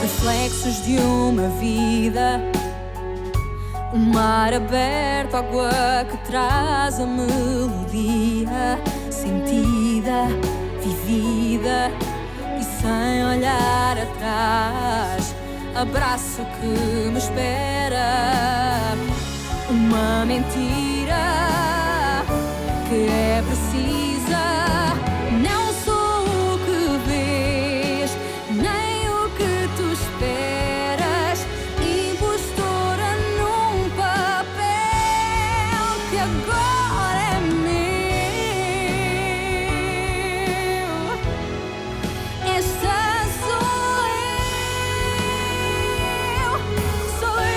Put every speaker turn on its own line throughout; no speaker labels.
reflexos de uma vida. O mar aberto, água que traz a melodia sentida, vivida e sem olhar atrás. Abraço que me espera. Uma mentira que é precisa. Não sou o que vês, nem o que tu esperas. Impostora num papel que agora é meu. Esta sou eu, sou eu.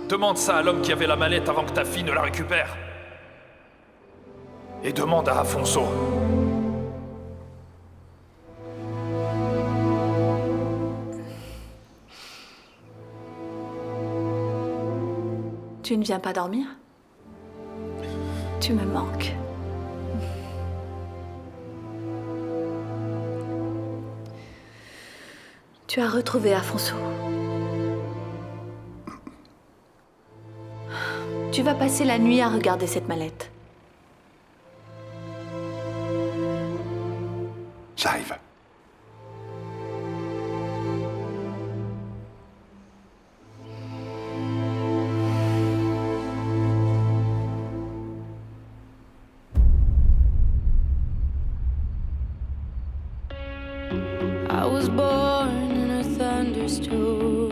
Demande ça à l'homme qui avait la mallette avant que ta fille ne la récupère. Et demande à Afonso.
Tu ne viens pas dormir? Tu me manques. Tu as retrouvé Afonso. Tu vas passer la nuit à regarder cette mallette.
J'arrive.
I was born in a thunderstorm.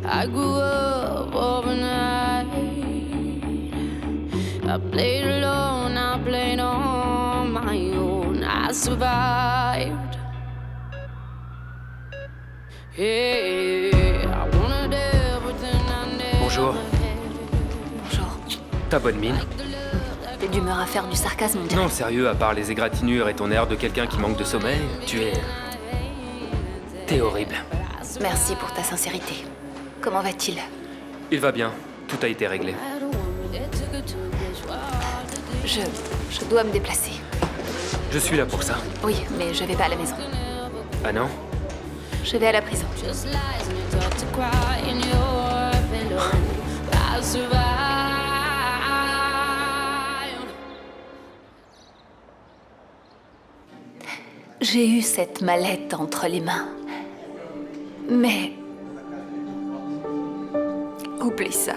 I grew up overnight. I played alone, I played on my own. I survived. Yeah, I wanted everything I never
Bonjour.
had.
Bonjour.
Ta bonne mine.
T'es d'humeur à faire du sarcasme, on dirait.
Non, sérieux, à part les égratignures et ton air de quelqu'un qui manque de sommeil, tu es... T'es horrible.
Merci pour ta sincérité. Comment va-t-il?
Il va bien, tout a été réglé.
Je dois me déplacer.
Je suis là pour ça.
Oui, mais je vais pas à la maison.
Ah non?
Je vais à la prison.
Just lies and you talk to cry in your pillow. I survived.
J'ai eu cette mallette entre les mains. Mais... Oublie ça.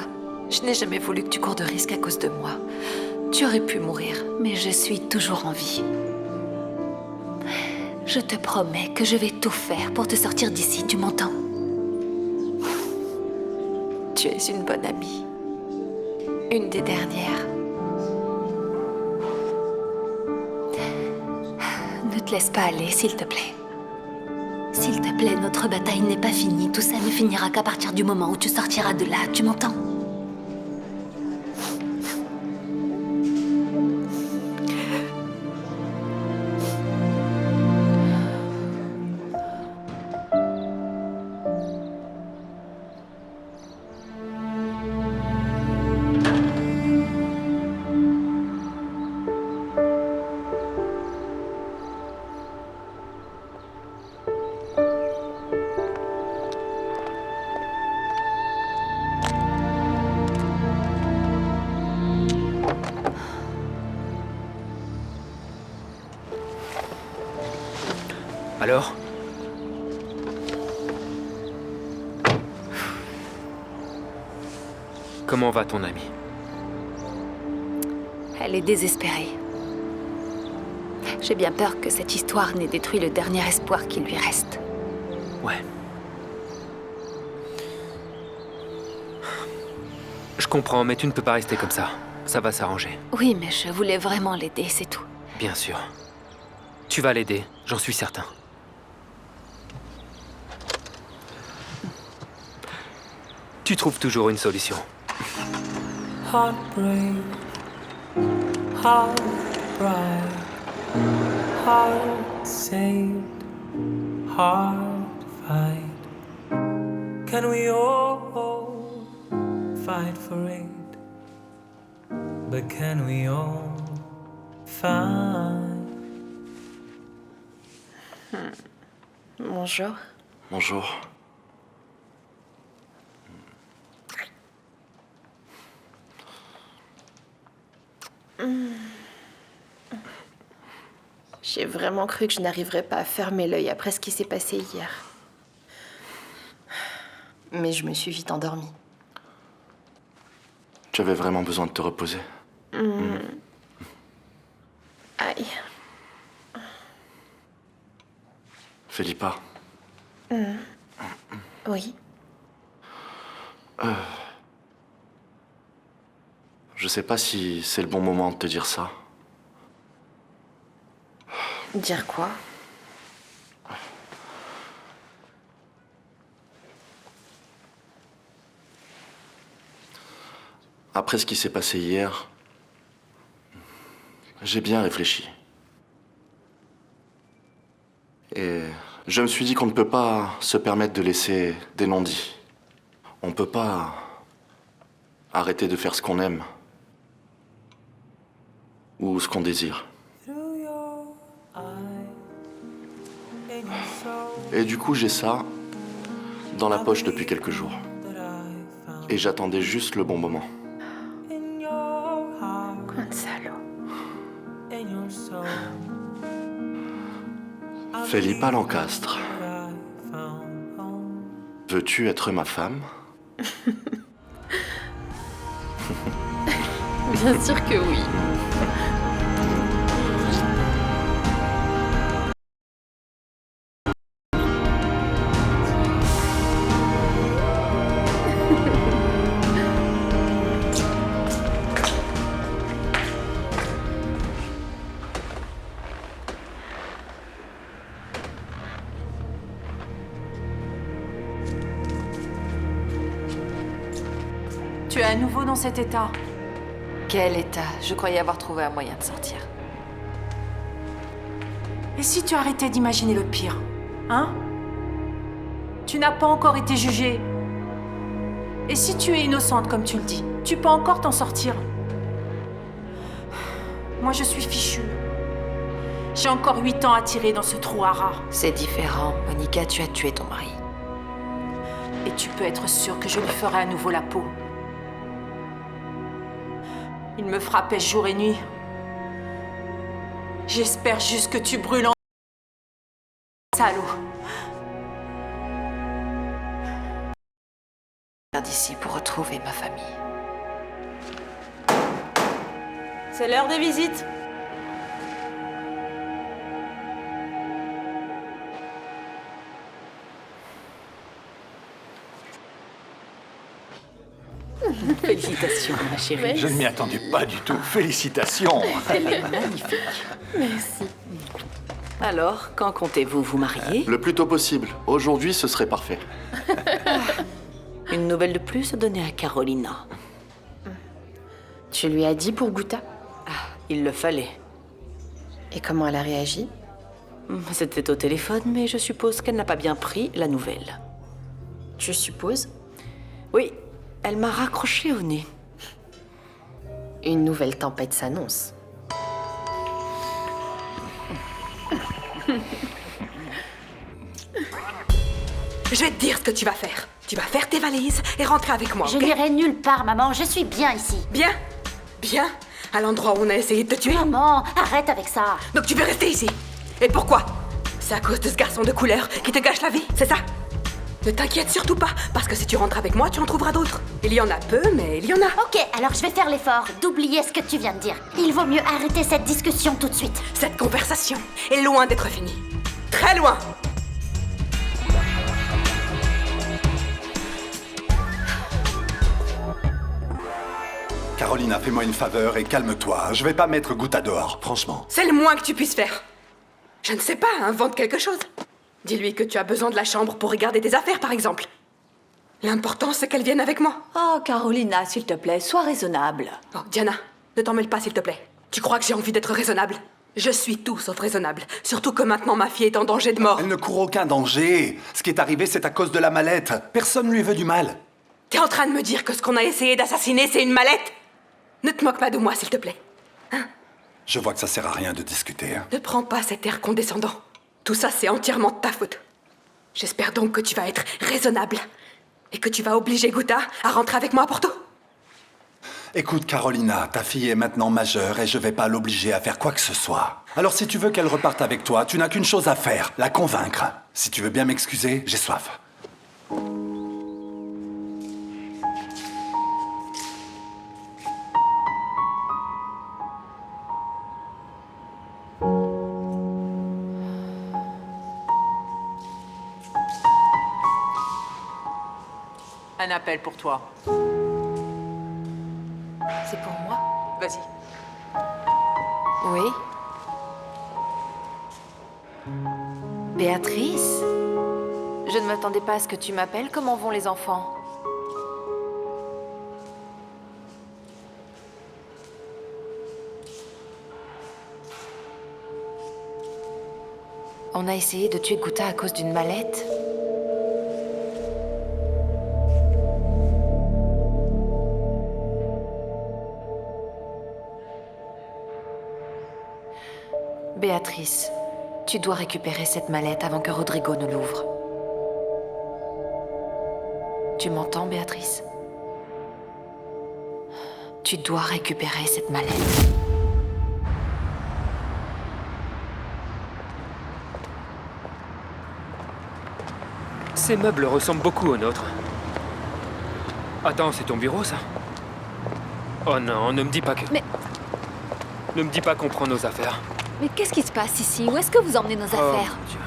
Je n'ai jamais voulu que tu cours de risque à cause de moi. Tu aurais pu mourir, mais je suis toujours en vie. Je te promets que je vais tout faire pour te sortir d'ici, tu m'entends? Tu es une bonne amie. Une des dernières. Ne te laisse pas aller, s'il te plaît. S'il te plaît, notre bataille n'est pas finie. Tout ça ne finira qu'à partir du moment où tu sortiras de là, tu m'entends?
Alors? Comment va ton amie?
Elle est désespérée. J'ai bien peur que cette histoire n'ait détruit le dernier espoir qui lui reste.
Ouais. Je comprends, mais tu ne peux pas rester comme ça. Ça va s'arranger.
Oui, mais je voulais vraiment l'aider, c'est tout.
Bien sûr. Tu vas l'aider, j'en suis certain. Tu trouves toujours une solution.
Heartbreak, heart bright, heart saved, heart fight. Can we all fight for it? But can we all find?
Bonjour.
Bonjour.
J'ai vraiment cru que je n'arriverais pas à fermer l'œil après ce qui s'est passé hier. Mais je me suis vite endormie.
Tu avais vraiment besoin de te reposer.
Aïe.
Philippa.
Oui.
Je sais pas si c'est le bon moment de te dire ça.
Dire quoi?
Après ce qui s'est passé hier, j'ai bien réfléchi. Et je me suis dit qu'on ne peut pas se permettre de laisser des non-dits. On ne peut pas arrêter de faire ce qu'on aime ou ce qu'on désire.
Through your eye, in your soul
Et du coup, j'ai ça dans la poche depuis quelques jours.
that I found.
Et j'attendais juste le bon moment.
In your heart,
Coin de salaud.
in your soul.
Philippa Lancastre,
That I found home.
veux-tu être ma femme?
Bien sûr que oui.
Tu es à nouveau dans cet état.
Quel état? Je croyais avoir trouvé un moyen de sortir.
Et si tu arrêtais d'imaginer le pire, hein? Tu n'as pas encore été jugée. Et si tu es innocente, comme tu le dis, tu peux encore t'en sortir. Moi, je suis fichue. J'ai encore 8 ans à tirer dans ce trou à rats.
C'est différent. Monica, tu as tué ton mari.
Et tu peux être sûre que je lui ferai à nouveau la peau. Il me frappait jour et nuit. J'espère juste que tu brûles en... Salaud.
D'ici pour retrouver ma famille.
C'est l'heure des visites.
Félicitations, ma chérie.
Je ne m'y attendais pas du tout. Félicitations.
Elle est magnifique.
Merci.
Alors, quand comptez-vous vous marier?
Le plus tôt possible. Aujourd'hui, ce serait parfait.
Une nouvelle de plus à donner à Carolina.
Tu lui as dit pour Guta?
Il le fallait.
Et comment elle a réagi?
C'était au téléphone, mais je suppose qu'elle n'a pas bien pris la nouvelle.
Tu supposes?
Oui, elle m'a raccroché au nez.
Une nouvelle tempête s'annonce.
Je vais te dire ce que tu vas faire. Tu vas faire tes valises et rentrer avec moi,
Je
ok?
n'irai nulle part, maman. Je suis bien ici.
Bien? Bien? À l'endroit où on a essayé de te tuer?
Maman, arrête avec ça.
Donc tu veux rester ici? Et pourquoi? C'est à cause de ce garçon de couleur qui te gâche la vie, c'est ça? Ne t'inquiète surtout pas, parce que si tu rentres avec moi, tu en trouveras d'autres. Il y en a peu, mais il y en a.
Ok, alors je vais faire l'effort d'oublier ce que tu viens de dire. Il vaut mieux arrêter cette discussion tout de suite.
Cette conversation est loin d'être finie. Très loin!
Carolina, fais-moi une faveur et calme-toi. Je vais pas mettre goutte à dehors, franchement.
C'est le moins que tu puisses faire. Je ne sais pas, invente quelque chose. Dis-lui que tu as besoin de la chambre pour regarder tes affaires, par exemple. L'important, c'est qu'elle vienne avec moi.
Oh, Carolina, s'il te plaît, sois raisonnable.
Oh, Diana, ne t'en mêle pas, s'il te plaît. Tu crois que j'ai envie d'être raisonnable? Je suis tout sauf raisonnable. Surtout que maintenant, ma fille est en danger de mort.
Elle ne court aucun danger. Ce qui est arrivé, c'est à cause de la mallette. Personne ne lui veut du mal.
T'es en train de me dire que ce qu'on a essayé d'assassiner, c'est une mallette? Ne te moque pas de moi, s'il te plaît. Hein?
Je vois que ça sert à rien de discuter. Hein.
Ne prends pas cet air condescendant. Tout ça, c'est entièrement de ta faute. J'espère donc que tu vas être raisonnable. Et que tu vas obliger Guta à rentrer avec moi à Porto.
Écoute, Carolina, ta fille est maintenant majeure et je vais pas l'obliger à faire quoi que ce soit. Alors si tu veux qu'elle reparte avec toi, tu n'as qu'une chose à faire, la convaincre. Si tu veux bien m'excuser, j'ai soif.
Un appel pour toi.
C'est pour moi?
Vas-y.
Oui. Béatrice? Je ne m'attendais pas à ce que tu m'appelles. Comment vont les enfants? On a essayé de tuer Guta à cause d'une mallette. Béatrice, tu dois récupérer cette mallette avant que Rodrigo ne l'ouvre. Tu m'entends, Béatrice? Tu dois récupérer cette mallette.
Ces meubles ressemblent beaucoup aux nôtres. Attends, c'est ton bureau, ça? Oh non, ne me dis pas que...
Mais-
Ne me dis pas qu'on prend nos affaires.
Mais qu'est-ce qui se passe ici? Où est-ce que vous emmenez nos
Oh,
affaires?
mon Dieu.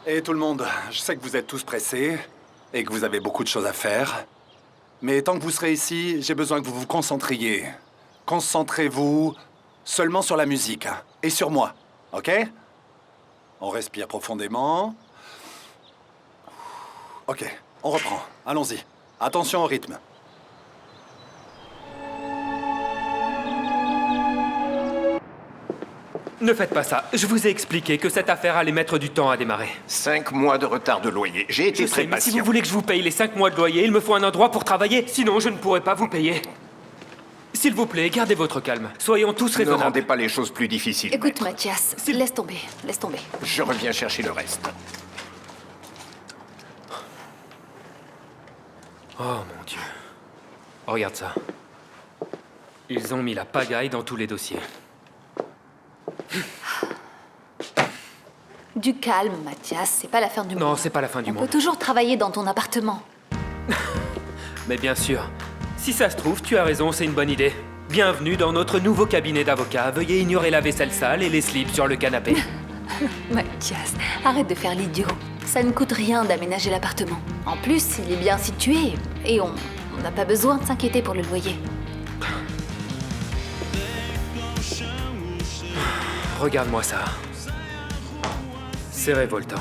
Et tout le monde, je sais que vous êtes tous pressés et que vous avez beaucoup de choses à faire. Mais tant que vous serez ici, j'ai besoin que vous vous concentriez. Concentrez-vous seulement sur la musique hein, et sur moi, ok? On respire profondément. Ok, on reprend. Allons-y. Attention au rythme.
Ne faites pas ça. Je vous ai expliqué que cette affaire allait mettre du temps à démarrer.
5 mois de retard de loyer. J'ai été
Je
très
sais, mais si
patient.
vous voulez que je vous paye les 5 mois de loyer, il me faut un endroit pour travailler. Sinon, je ne pourrai pas vous payer. S'il vous plaît, gardez votre calme. Soyons tous
Ne
raisonnables.
rendez pas les choses plus difficiles.
Écoute, Mathias, laisse tomber, laisse tomber.
Je reviens chercher le reste.
Oh mon Dieu. Regarde ça. Ils ont mis la pagaille dans tous les dossiers.
Du calme, Mathias, c'est pas la fin du monde.
Non, c'est pas la fin du
On peut
monde.
toujours travailler dans ton appartement.
Mais bien sûr. Si ça se trouve, tu as raison, c'est une bonne idée. Bienvenue dans notre nouveau cabinet d'avocats. Veuillez ignorer la vaisselle sale et les slips sur le canapé.
Mathias, arrête de faire l'idiot. Ça ne coûte rien d'aménager l'appartement. En plus, il est bien situé et on n'a pas besoin de s'inquiéter pour le loyer.
Regarde-moi ça. C'est révoltant.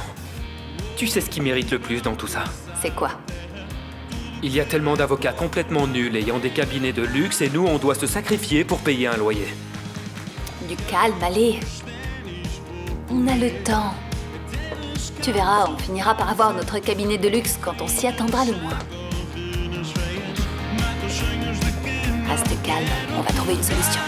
Tu sais ce qui mérite le plus dans tout ça?
C'est quoi?
Il y a tellement d'avocats complètement nuls ayant des cabinets de luxe et nous, on doit se sacrifier pour payer un loyer.
Du calme, allez. On a le temps. Tu verras, on finira par avoir notre cabinet de luxe quand on s'y attendra le moins. Reste calme, on va trouver une solution.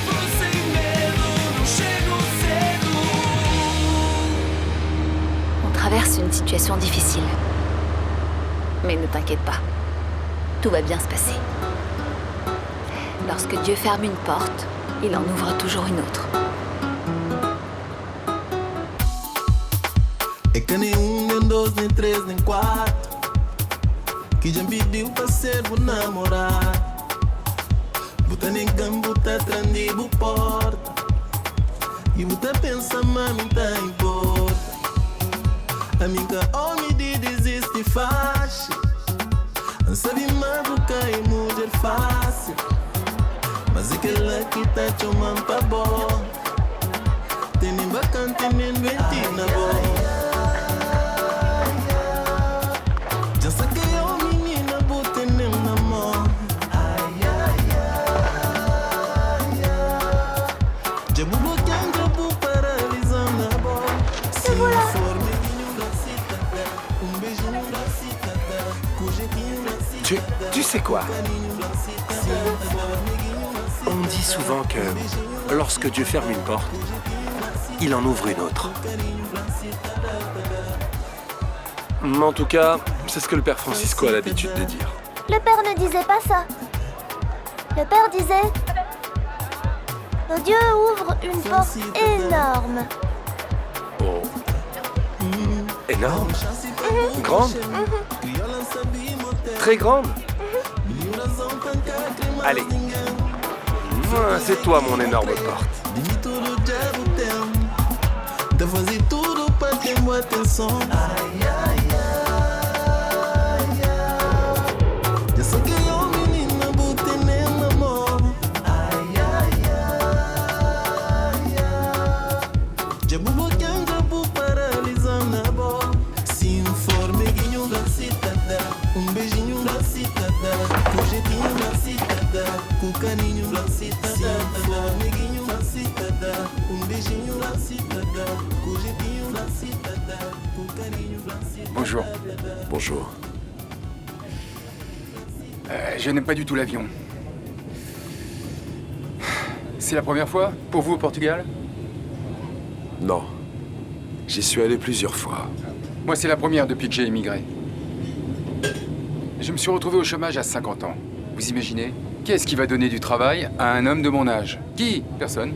Você
situation difficile. Mais ne t'inquiète pas, tout va bien se passer. Lorsque Dieu ferme une porte, il en ouvre toujours une autre.
É que nem nem dois, nem três, nem quatro que já me pediu pra ser o namorado. Buta nem campo, tá trandido porta. E buta pensa, mami, tá importa. A minha homem de desiste fácil. Não sabe mais do que é mulher fácil. Mas aquela que tá chamando pra boa. Tem nem bacante, nem doente na boa. Já saquei a menina, botei nem na mão. Já vou bloqueando, já vou paralisando a bola. Se for beijinho da cidade, beijinho da cidade, com jeitinho da cidade.
Tu sais quoi? On dit souvent que lorsque Dieu ferme une porte, il en ouvre une autre. En tout cas, c'est ce que le père Francisco a l'habitude de dire.
Le père ne disait pas ça. Le père disait... Dieu ouvre une porte énorme.
Oh. Énorme? Grande? Très grande? Allez. C'est toi mon énorme porte.
De fazer tudo pra ter boa atenção. Já saquei a menina, botei nem na mão. Já vou bloqueando, já vou paralisando a bola. Se for meiguinho da cidade, beijinho da cidade, com jeitinho da cidade, com carinho da cidade. Se for meiguinho da cidade, beijinho da cidade.
Bonjour.
Bonjour.
Je n'aime pas du tout l'avion. C'est la première fois pour vous au Portugal?
Non. J'y suis allé plusieurs fois.
Moi, c'est la première depuis que j'ai émigré. Je me suis retrouvé au chômage à 50 ans. Vous imaginez? Qu'est-ce qui va donner du travail à un homme de mon âge? Qui? Personne.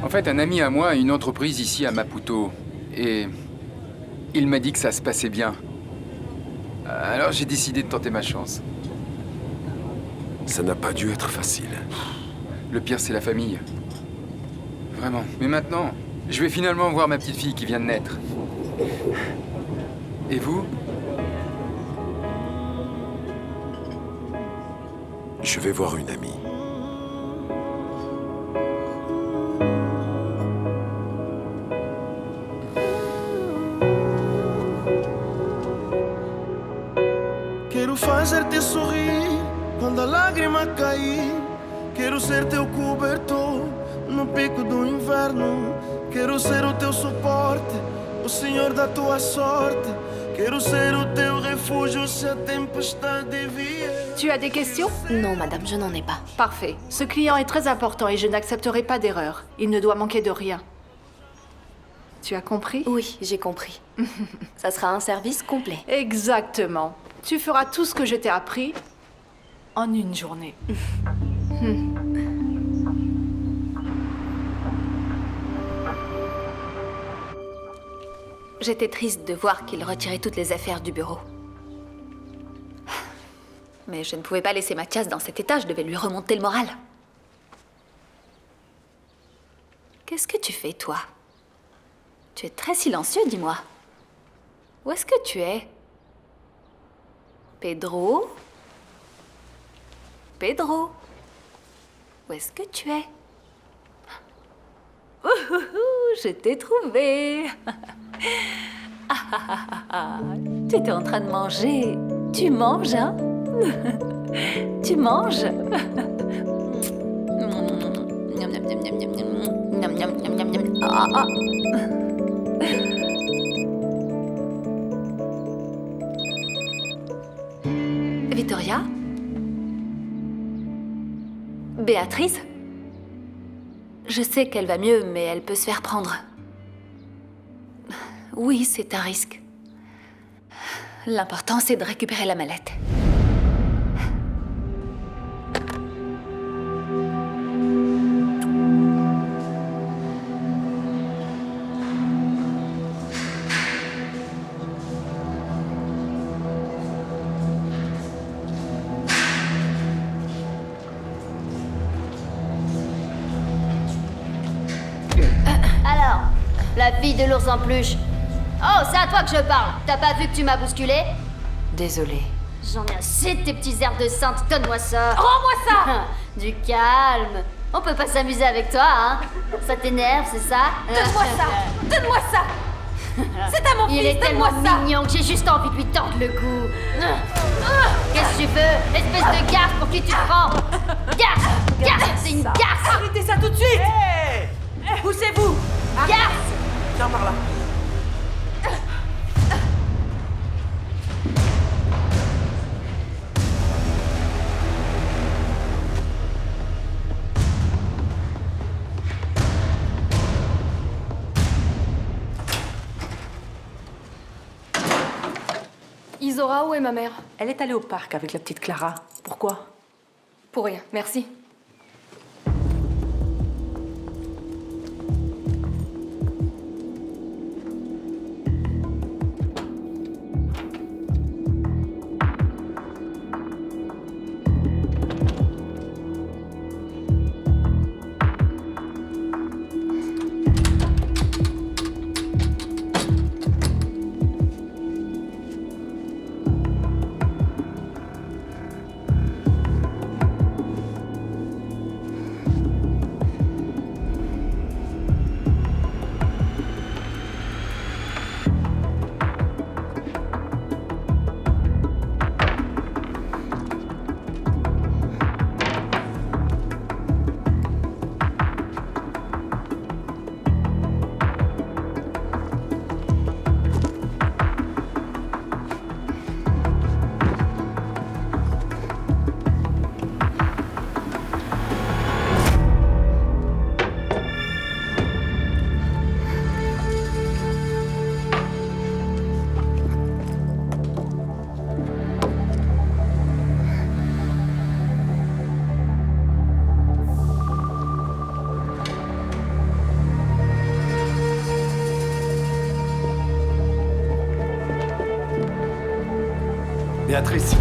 En fait, un ami à moi a une entreprise ici à Maputo. Et il m'a dit que ça se passait bien. Alors j'ai décidé de tenter ma chance.
Ça n'a pas dû être facile.
Le pire, c'est la famille. Vraiment. Mais maintenant, je vais finalement voir ma petite fille qui vient de naître. Et vous?
Je vais voir une amie.
Quero fazer-te sorrir quando a lágrima cair. Quero ser teu cobertor no pico do inverno. Quero ser o teu suporte, o senhor da tua sorte. Quero ser o teu refúgio se a tempestade vier.
Tu as des questions?
Non, madame, je n'en ai pas.
Parfait. Ce client est très important et je n'accepterai pas d'erreur. Il ne doit manquer de rien. Tu as compris?
Oui, j'ai compris. Ça sera un service complet.
Exactement. Tu feras tout ce que je t'ai appris en une journée.
J'étais triste de voir qu'il retirait toutes les affaires du bureau. Mais je ne pouvais pas laisser Mathias dans cet état, je devais lui remonter le moral. Qu'est-ce que tu fais, toi? Tu es très silencieux, dis-moi. Où est-ce que tu es? Pedro? Pedro? Où est-ce que tu es? Je t'ai trouvé. Tu étais en train de manger. Tu manges, hein? Tu manges? Victoria? Béatrice? Je sais qu'elle va mieux, mais elle peut se faire prendre. Oui, c'est un risque. L'important, c'est de récupérer la mallette.
Alors, la fille de l'ours en peluche. Oh, c'est à toi que je parle. T'as pas vu que tu m'as bousculé?
Désolée.
J'en ai assez de tes petits airs de sainte. Donne-moi ça.
Rends-moi ça.
Du calme. On peut pas s'amuser avec toi, hein? Ça t'énerve, c'est ça?
Donne-moi ça. Donne-moi ça. C'est à mon
Il
fils,
est tellement
donne-moi ça.
mignon que j'ai juste envie de lui tordre le cou. Qu'est-ce que tu veux? Espèce de garce pour qui tu te prends? Garce! Garce! C'est une garce!
Arrêtez ça tout de suite. Poussez-vous.
Garce!
Viens par là.
Isora, où est ma mère?
Elle est allée au parc avec la petite Clara. Pourquoi?
Pour rien, merci.
Béatrice.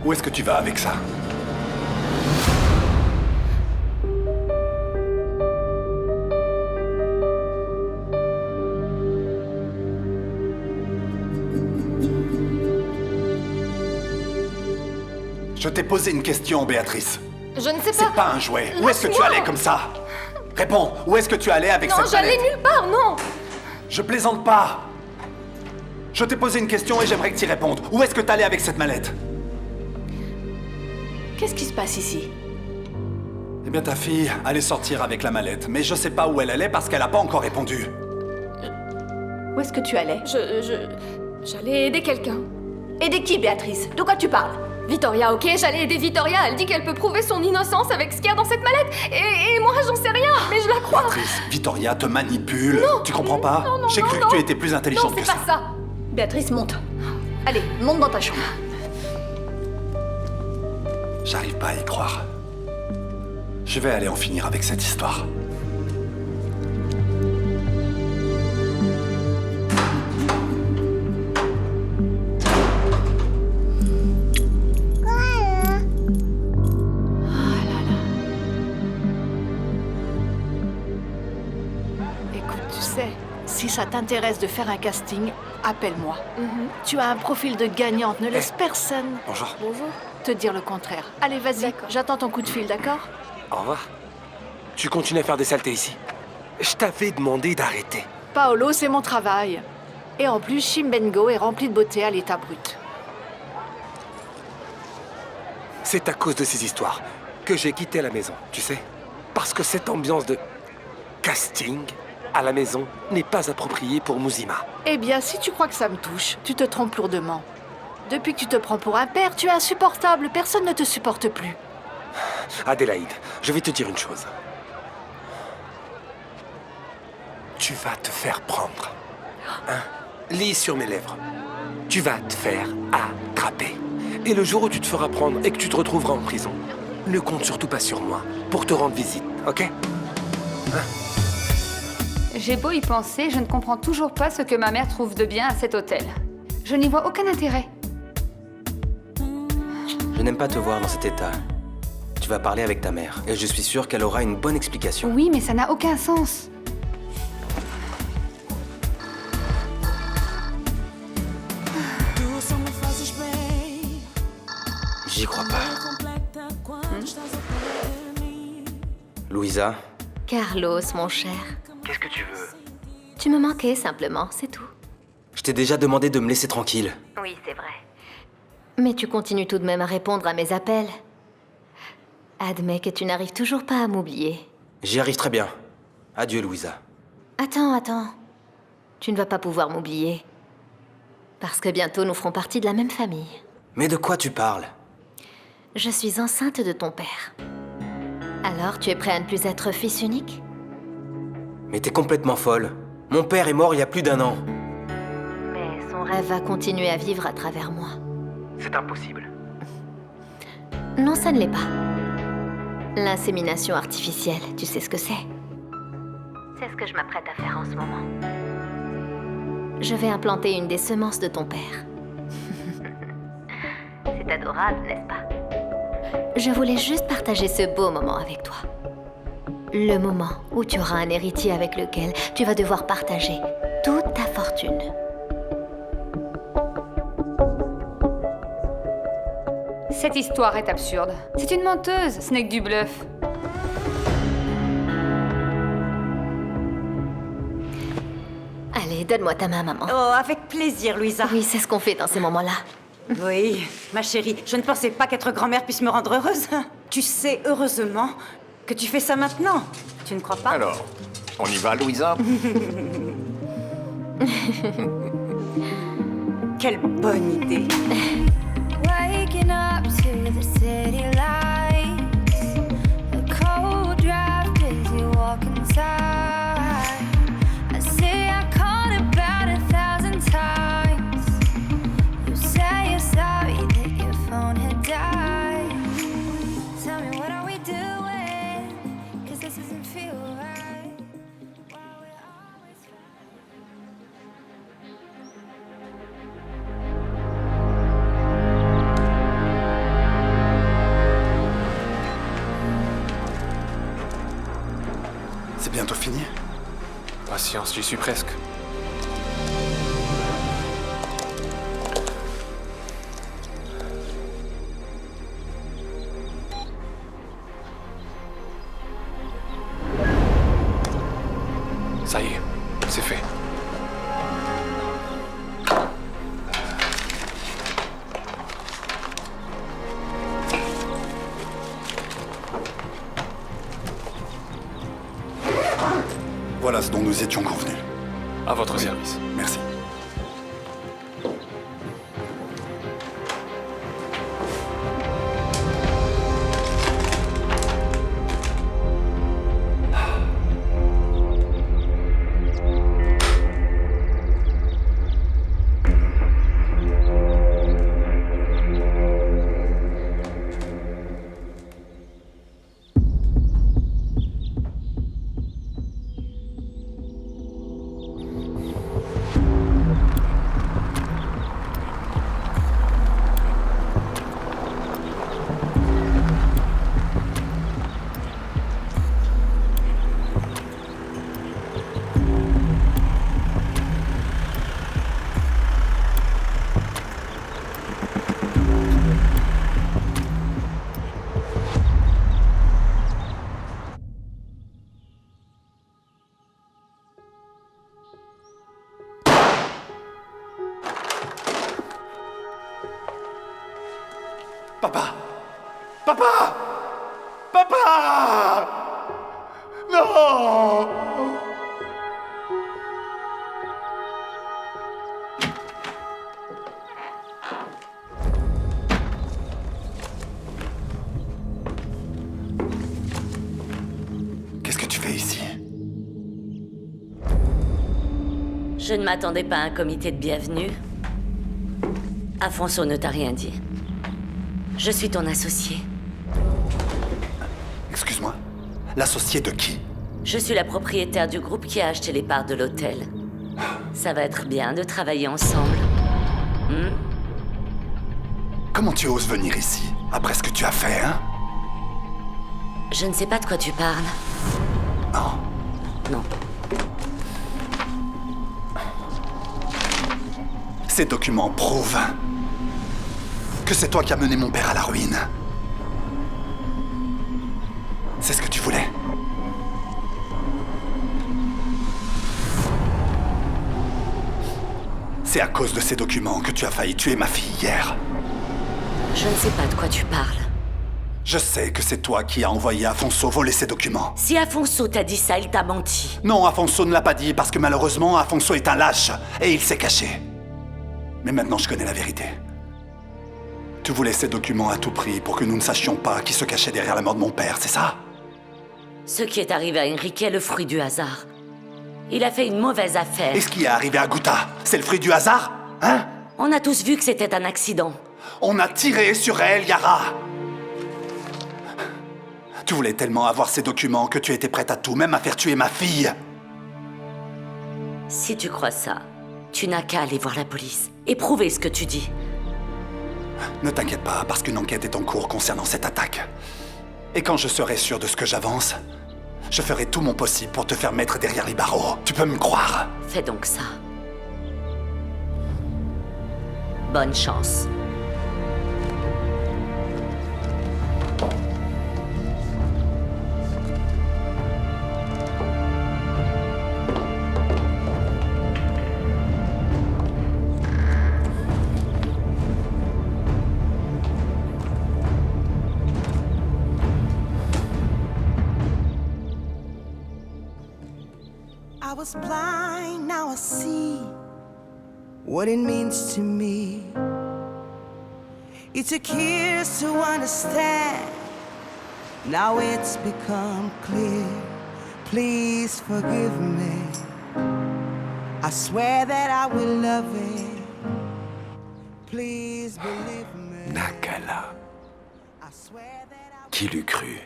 Où est-ce que tu vas avec ça? Je t'ai posé une question, Béatrice.
Je ne sais pas.
C'est pas un jouet. Où est-ce que tu allais comme ça? Réponds, où est-ce que tu allais avec
Non,
cette
j'allais
mallette?
nulle part, non.
Je plaisante pas. Je t'ai posé une question et j'aimerais que tu y répondes. Où est-ce que t'allais avec cette mallette?
Qu'est-ce qui se passe ici?
Eh bien, ta fille allait sortir avec la mallette, mais je sais pas où elle allait parce qu'elle a pas encore répondu.
Où est-ce que tu allais?
J'allais aider quelqu'un.
Aider qui, Béatrice? De quoi tu parles?
Victoria, ok, j'allais aider Victoria. Elle dit qu'elle peut prouver son innocence avec ce qu'il y a dans cette mallette. Et moi, j'en sais rien, mais je la crois.
Béatrice, Victoria te manipule.
Non.
Tu comprends pas?
Non,
J'ai cru que tu étais plus intelligente
Non,
que
c'est
ça.
pas ça.
Béatrice, monte. Allez, monte dans ta chambre.
J'arrive pas à y croire. Je vais aller en finir avec cette histoire.
Si ça t'intéresse de faire un casting, appelle-moi. Tu as un profil de gagnante, ne laisse personne
Bonjour.
te dire le contraire. Allez, vas-y, j'attends ton coup de fil, d'accord?
Au revoir. Tu continues à faire des saletés ici. Je t'avais demandé d'arrêter.
Paolo, c'est mon travail. Et en plus, Chimbengo est rempli de beauté à l'état brut.
C'est à cause de ces histoires que j'ai quitté la maison, tu sais. Parce que cette ambiance de casting à la maison n'est pas appropriée pour Muzima.
Eh bien, si tu crois que ça me touche, tu te trompes lourdement. Depuis que tu te prends pour un père, tu es insupportable. Personne ne te supporte plus.
Adélaïde, je vais te dire une chose. Tu vas te faire prendre. Hein? Lis sur mes lèvres. Tu vas te faire attraper. Et le jour où tu te feras prendre et que tu te retrouveras en prison, ne compte surtout pas sur moi pour te rendre visite, ok? Hein?
J'ai beau y penser, je ne comprends toujours pas ce que ma mère trouve de bien à cet hôtel. Je n'y vois aucun intérêt.
Je n'aime pas te voir dans cet état. Tu vas parler avec ta mère, et je suis sûr qu'elle aura une bonne explication.
Oui, mais ça n'a aucun sens.
J'y crois pas. Louisa,
Carlos, mon cher.
qu'est-ce que tu veux?
Tu me manquais simplement, c'est tout.
Je t'ai déjà demandé de me laisser tranquille.
Oui, c'est vrai. Mais tu continues tout de même à répondre à mes appels. Admets que tu n'arrives toujours pas à m'oublier.
J'y arrive très bien. Adieu, Louisa.
Attends. Tu ne vas pas pouvoir m'oublier. Parce que bientôt nous ferons partie de la même famille.
Mais de quoi tu parles?
Je suis enceinte de ton père. Alors, tu es prêt à ne plus être fils unique?
Mais t'es complètement folle. Mon père est mort il y a plus d'1 an.
Mais son rêve va continuer à vivre à travers moi.
C'est impossible.
Non, ça ne l'est pas. L'insémination artificielle, tu sais ce que c'est? C'est ce que je m'apprête à faire en ce moment. Je vais implanter une des semences de ton père. C'est adorable, n'est-ce pas? Je voulais juste partager ce beau moment avec toi. Le moment où tu auras un héritier avec lequel tu vas devoir partager toute ta fortune.
Cette histoire est absurde. C'est une menteuse, ce n'est que du bluff.
Allez, donne-moi ta main, maman.
Oh, avec plaisir, Louisa.
Oui, c'est ce qu'on fait dans ces moments-là.
Oui, ma chérie, je ne pensais pas qu'être grand-mère puisse me rendre heureuse. Tu sais, heureusement, que tu fais ça maintenant. Tu ne crois pas?
Alors, on y va, Louisa?
Quelle bonne idée.
Waking up to the city lights, a cold draft as you walk inside. I say I called about 1,000 times. You say you're sorry that your phone had died. Tell me, what are we doing? 'Cause this doesn't feel right.
C'est bientôt fini?
Patience, j'y suis presque. Ça y est, c'est fait.
Voilà ce dont nous étions convenus.
À votre service.
Merci. Papa! Papa! Papa! Non! Qu'est-ce que tu fais ici?
Je ne m'attendais pas à un comité de bienvenue. Afonso ne t'a rien dit. Je suis ton associé.
Excuse-moi, l'associé de qui?
Je suis la propriétaire du groupe qui a acheté les parts de l'hôtel. Ça va être bien de travailler ensemble.
Comment tu oses venir ici, après ce que tu as fait, hein?
Je ne sais pas de quoi tu parles.
Non.
Non.
Ces documents prouvent que c'est toi qui as mené mon père à la ruine. C'est ce que tu voulais. C'est à cause de ces documents que tu as failli tuer ma fille hier.
Je ne sais pas de quoi tu parles.
Je sais que c'est toi qui as envoyé Afonso voler ces documents.
Si Afonso t'a dit ça, il t'a menti.
Non, Afonso ne l'a pas dit parce que malheureusement, Afonso est un lâche et il s'est caché. Mais maintenant, je connais la vérité. Tu voulais ces documents à tout prix pour que nous ne sachions pas qui se cachait derrière la mort de mon père, c'est ça?
Ce qui est arrivé à Enrique est le fruit du hasard. Il a fait une mauvaise affaire.
Et ce qui est arrivé à Guta, c'est le fruit du hasard? Hein?
On a tous vu que c'était un accident.
On a tiré sur elle, Yara! Tu voulais tellement avoir ces documents que tu étais prête à tout, même à faire tuer ma fille.
Si tu crois ça, tu n'as qu'à aller voir la police et prouver ce que tu dis.
Ne t'inquiète pas, parce qu'une enquête est en cours concernant cette attaque. Et quand je serai sûr de ce que j'avance, je ferai tout mon possible pour te faire mettre derrière les barreaux. Tu peux me croire?
Fais donc ça. Bonne chance.
I was blind, now I see what it means to me. It took years to understand, now it's become clear. Please forgive me, I swear that I will love it. Please believe me.
Nakala. Qui l'eût cru?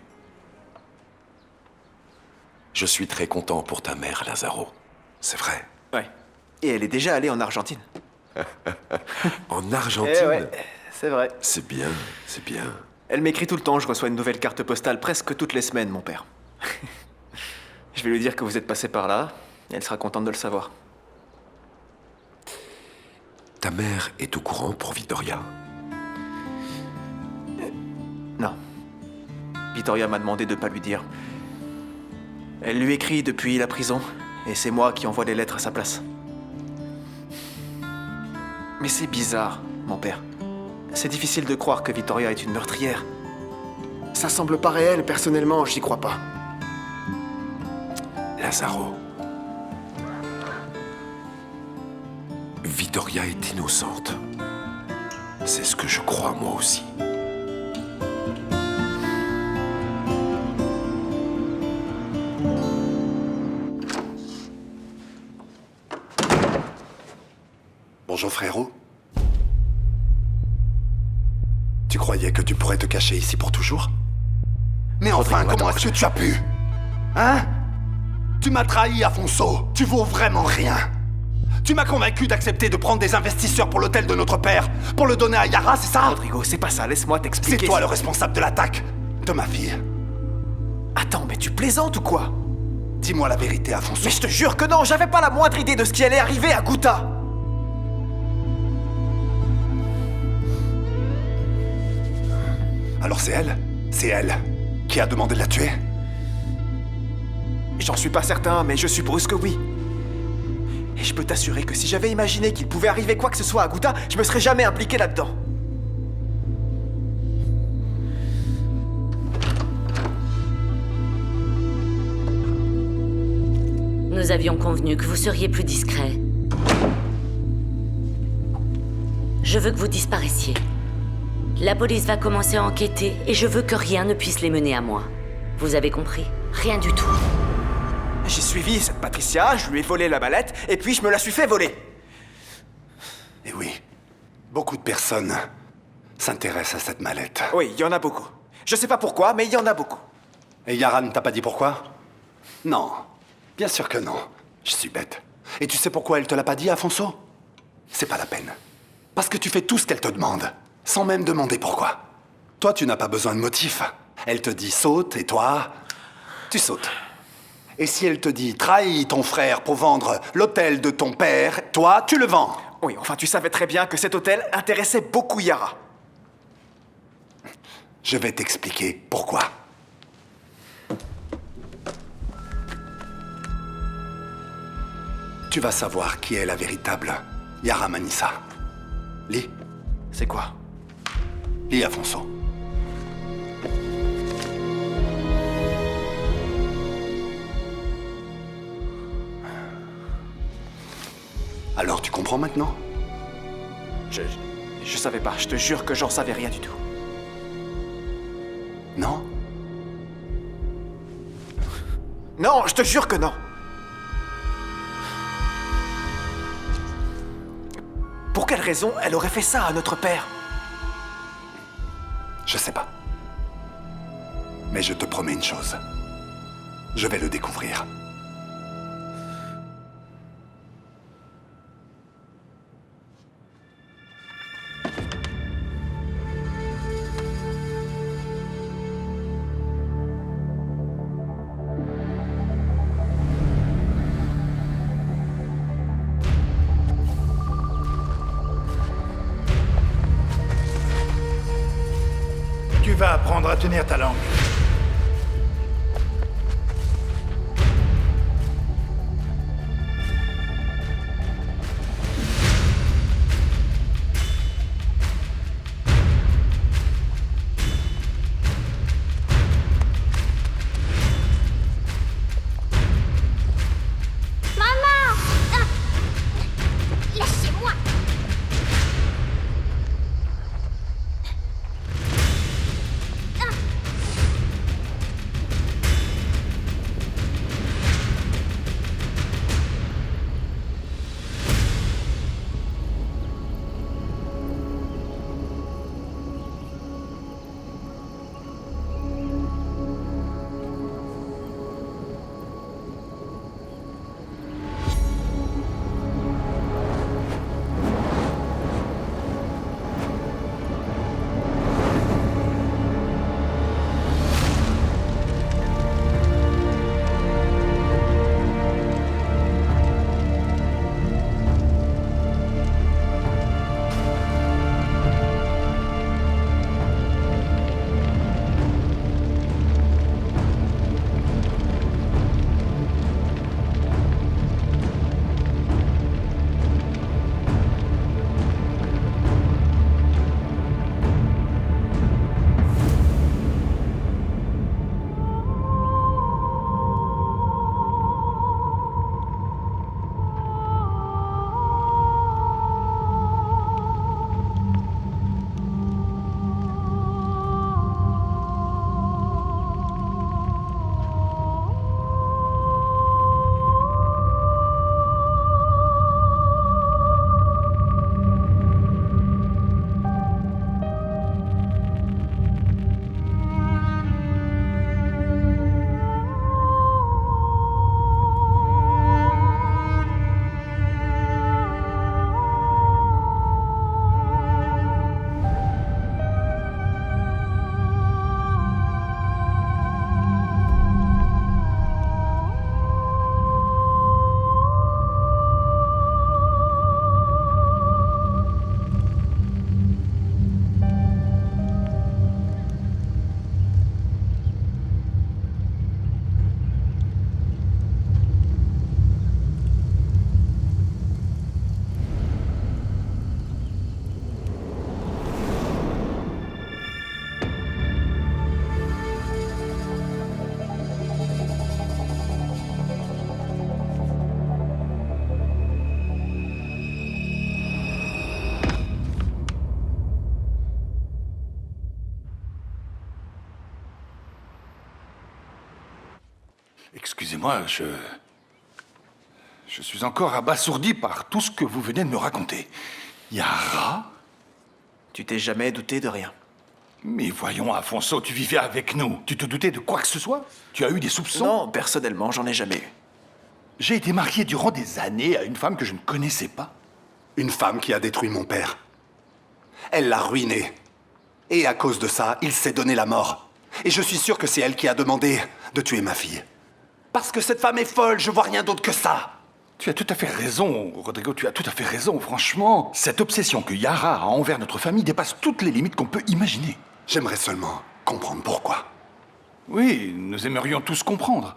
Je suis très content pour ta mère, Lazaro. C'est vrai.
Ouais. Et elle est déjà allée en Argentine.
En Argentine?
Eh ouais, c'est vrai.
C'est bien, c'est bien.
Elle m'écrit tout le temps, je reçois une nouvelle carte postale presque toutes les semaines, mon père. Je vais lui dire que vous êtes passé par là, et elle sera contente de le savoir.
Ta mère est au courant pour Vittoria?
Non. Vittoria m'a demandé de pas lui dire. Elle lui écrit depuis la prison, et c'est moi qui envoie les lettres à sa place. Mais c'est bizarre, mon père. C'est difficile de croire que Vittoria est une meurtrière. Ça semble pas réel, personnellement, j'y crois pas.
Lazaro. Vittoria est innocente. C'est ce que je crois moi aussi.
Bonjour frérot. Tu croyais que tu pourrais te cacher ici pour toujours? Mais enfin, comment est-ce que tu as pu? Hein? Tu m'as trahi, Afonso. Tu vaux vraiment rien. Tu m'as convaincu d'accepter de prendre des investisseurs pour l'hôtel de notre père, pour le donner à Yara, c'est ça?
Rodrigo, c'est pas ça, laisse-moi t'expliquer.
C'est toi le responsable de l'attaque de ma fille.
Attends, mais tu plaisantes ou quoi?
Dis-moi la vérité, Afonso.
Mais je te jure que non, j'avais pas la moindre idée de ce qui allait arriver à Guta.
Alors c'est elle qui a demandé de la tuer?
J'en suis pas certain, mais je suppose que oui. Et je peux t'assurer que si j'avais imaginé qu'il pouvait arriver quoi que ce soit à Guta, je me serais jamais impliqué là-dedans.
Nous avions convenu que vous seriez plus discret. Je veux que vous disparaissiez. La police va commencer à enquêter et je veux que rien ne puisse les mener à moi. Vous avez compris? Rien du tout.
J'ai suivi cette Patricia, je lui ai volé la mallette, et puis je me la suis fait voler.
Et oui, beaucoup de personnes s'intéressent à cette mallette.
Oui, il y en a beaucoup. Je sais pas pourquoi, mais il y en a beaucoup.
Et Yara ne t'a pas dit pourquoi? Non, bien sûr que non. Je suis bête. Et tu sais pourquoi elle te l'a pas dit, Afonso? C'est pas la peine. Parce que tu fais tout ce qu'elle te demande, sans même demander pourquoi. Toi, tu n'as pas besoin de motif. Elle te dit saute, et toi, tu sautes. Et si elle te dit trahis ton frère pour vendre l'hôtel de ton père, toi, tu le vends.
Oui, enfin, tu savais très bien que cet hôtel intéressait beaucoup Yara.
Je vais t'expliquer pourquoi. Tu vas savoir qui est la véritable Yara Manissa. Lis.
C'est quoi?
Lis, Afonso. Alors tu comprends maintenant?
Je savais pas, je te jure que j'en savais rien du tout.
Non?
Non, je te jure que non. Pour quelle raison elle aurait fait ça à notre père?
Je sais pas. Mais je te promets une chose. Je vais le découvrir.
Tu vas apprendre à tenir ta langue.
Maman! Ah! Lâchez-moi!
Excusez-moi, je suis encore abasourdi par tout ce que vous venez de me raconter. Yara?
Tu t'es jamais douté de rien.
Mais voyons, Afonso, tu vivais avec nous. Tu te doutais de quoi que ce soit? Tu as eu des soupçons?
Non, personnellement, j'en ai jamais eu.
J'ai été marié durant des années à une femme que je ne connaissais pas.
Une femme qui a détruit mon père. Elle l'a ruiné. Et à cause de ça, il s'est donné la mort. Et je suis sûr que c'est elle qui a demandé de tuer ma fille. Parce que cette femme est folle, je vois rien d'autre que ça.
Tu as tout à fait raison, Rodrigo, tu as tout à fait raison, franchement. Cette obsession que Yara a envers notre famille dépasse toutes les limites qu'on peut imaginer.
J'aimerais seulement comprendre pourquoi.
Oui, nous aimerions tous comprendre.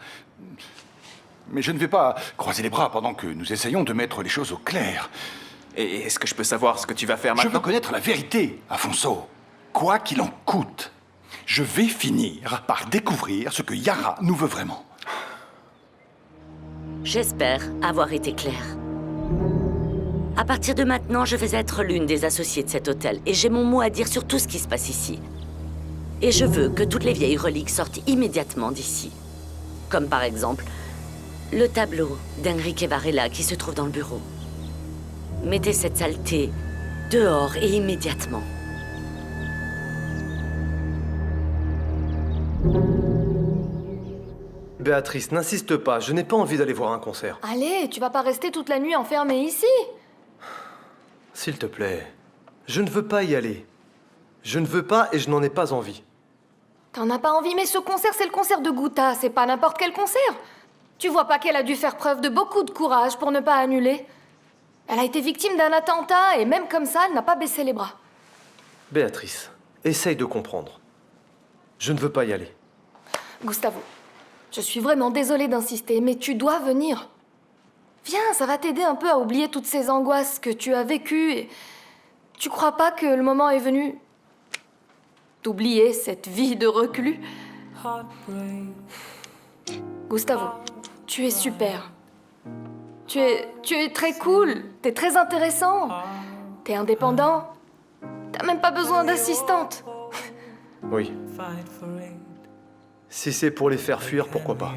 Mais je ne vais pas croiser les bras pendant que nous essayons de mettre les choses au clair.
Et est-ce que je peux savoir ce que tu vas faire maintenant?
Je veux connaître la vérité, Afonso. Quoi qu'il en coûte, je vais finir par découvrir ce que Yara nous veut vraiment.
J'espère avoir été claire. À partir de maintenant, je vais être l'une des associées de cet hôtel et j'ai mon mot à dire sur tout ce qui se passe ici. Et je veux que toutes les vieilles reliques sortent immédiatement d'ici. Comme par exemple, le tableau d'Enrique Varela qui se trouve dans le bureau. Mettez cette saleté dehors et immédiatement.
Béatrice, n'insiste pas, je n'ai pas envie d'aller voir un concert.
Allez, tu vas pas rester toute la nuit enfermée ici.
S'il te plaît, je ne veux pas y aller. Je ne veux pas et je n'en ai pas envie.
T'en as pas envie, mais ce concert, c'est le concert de Guta, c'est pas n'importe quel concert. Tu vois pas qu'elle a dû faire preuve de beaucoup de courage pour ne pas annuler? Elle a été victime d'un attentat et même comme ça, elle n'a pas baissé les bras.
Béatrice, essaye de comprendre. Je ne veux pas y aller.
Gustavo, je suis vraiment désolée d'insister, mais tu dois venir. Viens, ça va t'aider un peu à oublier toutes ces angoisses que tu as vécues. Et tu crois pas que le moment est venu d'oublier cette vie de reclus? Gustavo, tu es super. Tu es très cool, t'es très intéressant. T'es indépendant. T'as même pas besoin d'assistante.
Oui. Si c'est pour les faire fuir, pourquoi pas.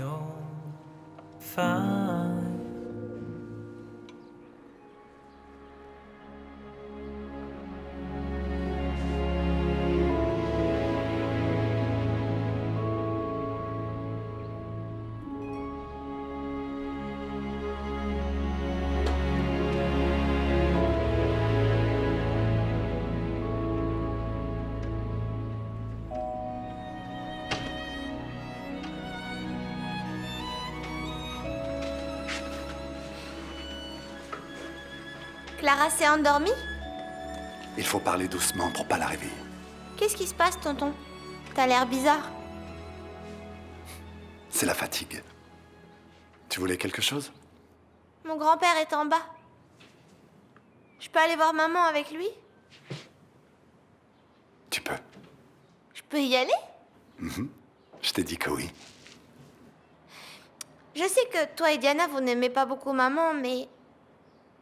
Clara s'est endormie?
Il faut parler doucement pour pas la réveiller.
Qu'est-ce qui se passe, tonton? T'as l'air bizarre.
C'est la fatigue. Tu voulais quelque chose?
Mon grand-père est en bas. Je peux aller voir maman avec lui?
Tu peux.
Je peux y aller?
Je t'ai dit que oui.
Je sais que toi et Diana, vous n'aimez pas beaucoup maman, mais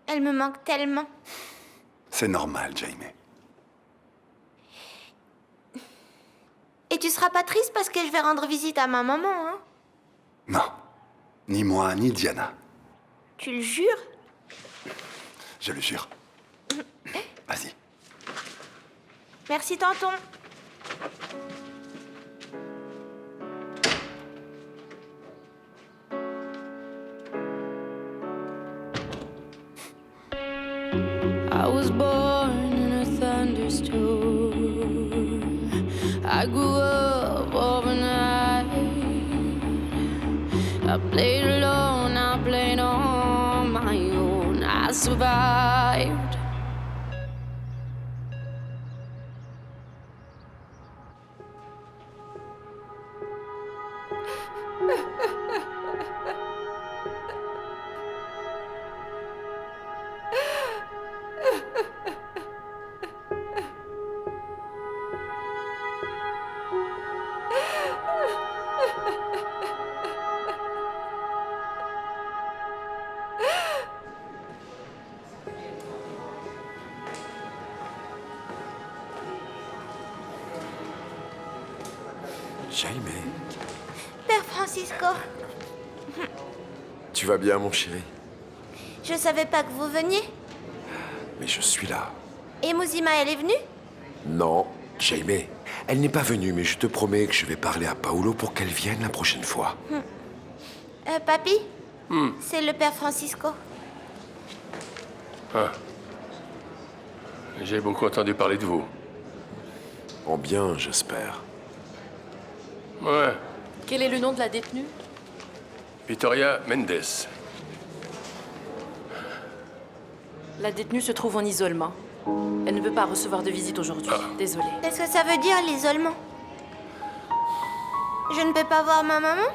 elle me manque tellement.
C'est normal, Jaime.
Et tu seras pas triste parce que je vais rendre visite à ma maman, hein?
Non. Ni moi, ni Diana.
Tu le jures?
Je le jure. Vas-y.
Merci, tonton.
I was born in a thunderstorm. I grew up overnight. I played alone, I played on my own. I survived.
Jaime.
Père Francisco,
tu vas bien, mon chéri?
Je savais pas que vous veniez.
Mais je suis là.
Et Muzima, elle est venue?
Non, Jaime, elle n'est pas venue, mais je te promets que je vais parler à Paolo pour qu'elle vienne la prochaine fois.
Papy? C'est le père Francisco.
Ah. J'ai beaucoup entendu parler de vous.
En bien, j'espère.
Ouais.
Quel est le nom de la détenue?
Victoria Mendes.
La détenue se trouve en isolement. Elle ne peut pas recevoir de visite aujourd'hui. Désolée.
Qu'est-ce que ça veut dire, l'isolement? Je ne peux pas voir ma maman?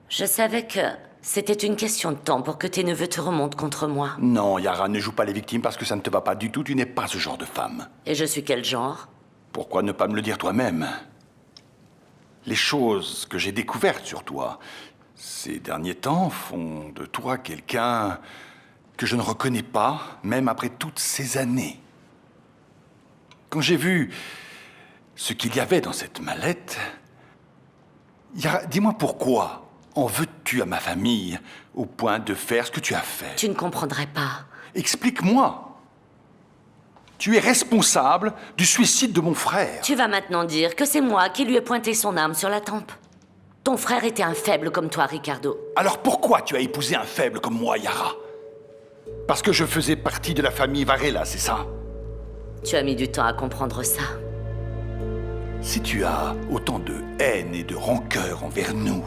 Je savais que c'était une question de temps pour que tes neveux te remontent contre moi.
Non, Yara, ne joue pas les victimes parce que ça ne te va pas du tout. Tu n'es pas ce genre de femme.
Et je suis quel genre?
Pourquoi ne pas me le dire toi-même? Les choses que j'ai découvertes sur toi ces derniers temps font de toi quelqu'un que je ne reconnais pas, même après toutes ces années. Quand j'ai vu ce qu'il y avait dans cette mallette, Yara, dis-moi pourquoi en veux-tu à ma famille au point de faire ce que tu as fait?
Tu ne comprendrais pas.
Explique-moi. Tu es responsable du suicide de mon frère.
Tu vas maintenant dire que c'est moi qui lui ai pointé son arme sur la tempe. Ton frère était un faible comme toi, Ricardo.
Alors pourquoi tu as épousé un faible comme moi, Yara? Parce que je faisais partie de la famille Varela, c'est ça?
Tu as mis du temps à comprendre ça.
Si tu as autant de haine et de rancœur envers nous,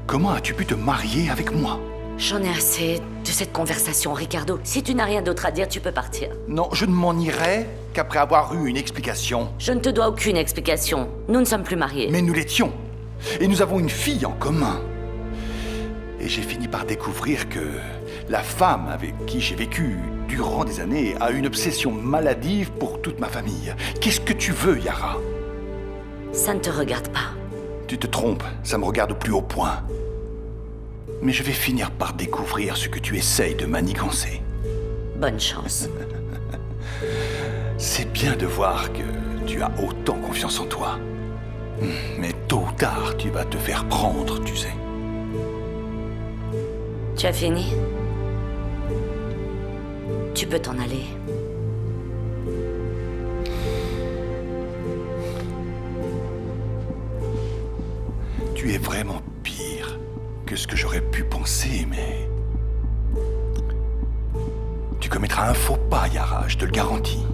comment as-tu pu te marier avec moi?
J'en ai assez de cette conversation, Ricardo. Si tu n'as rien d'autre à dire, tu peux partir.
Non, je ne m'en irai qu'après avoir eu une explication.
Je ne te dois aucune explication. Nous ne sommes plus mariés.
Mais nous l'étions. Et nous avons une fille en commun. Et j'ai fini par découvrir que la femme avec qui j'ai vécu durant des années a une obsession maladive pour toute ma famille. Qu'est-ce que tu veux, Yara?
Ça ne te regarde pas.
Tu te trompes, ça me regarde au plus haut point. Mais je vais finir par découvrir ce que tu essayes de manigancer.
Bonne chance.
C'est bien de voir que tu as autant confiance en toi. Mais tôt ou tard, tu vas te faire prendre, tu sais.
Tu as fini? Tu peux t'en aller.
Tu es vraiment pire que ce que j'aurais pu penser, mais... Tu commettras un faux pas, Yara, je te le garantis.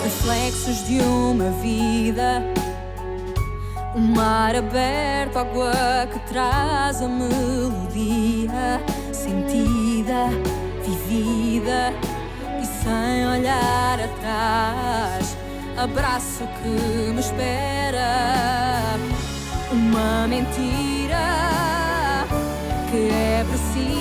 Reflexos de uma vida, mar aberto, água que traz a melodia sentida, vivida e sem olhar atrás. Abraço que me espera, uma mentira que é precisa.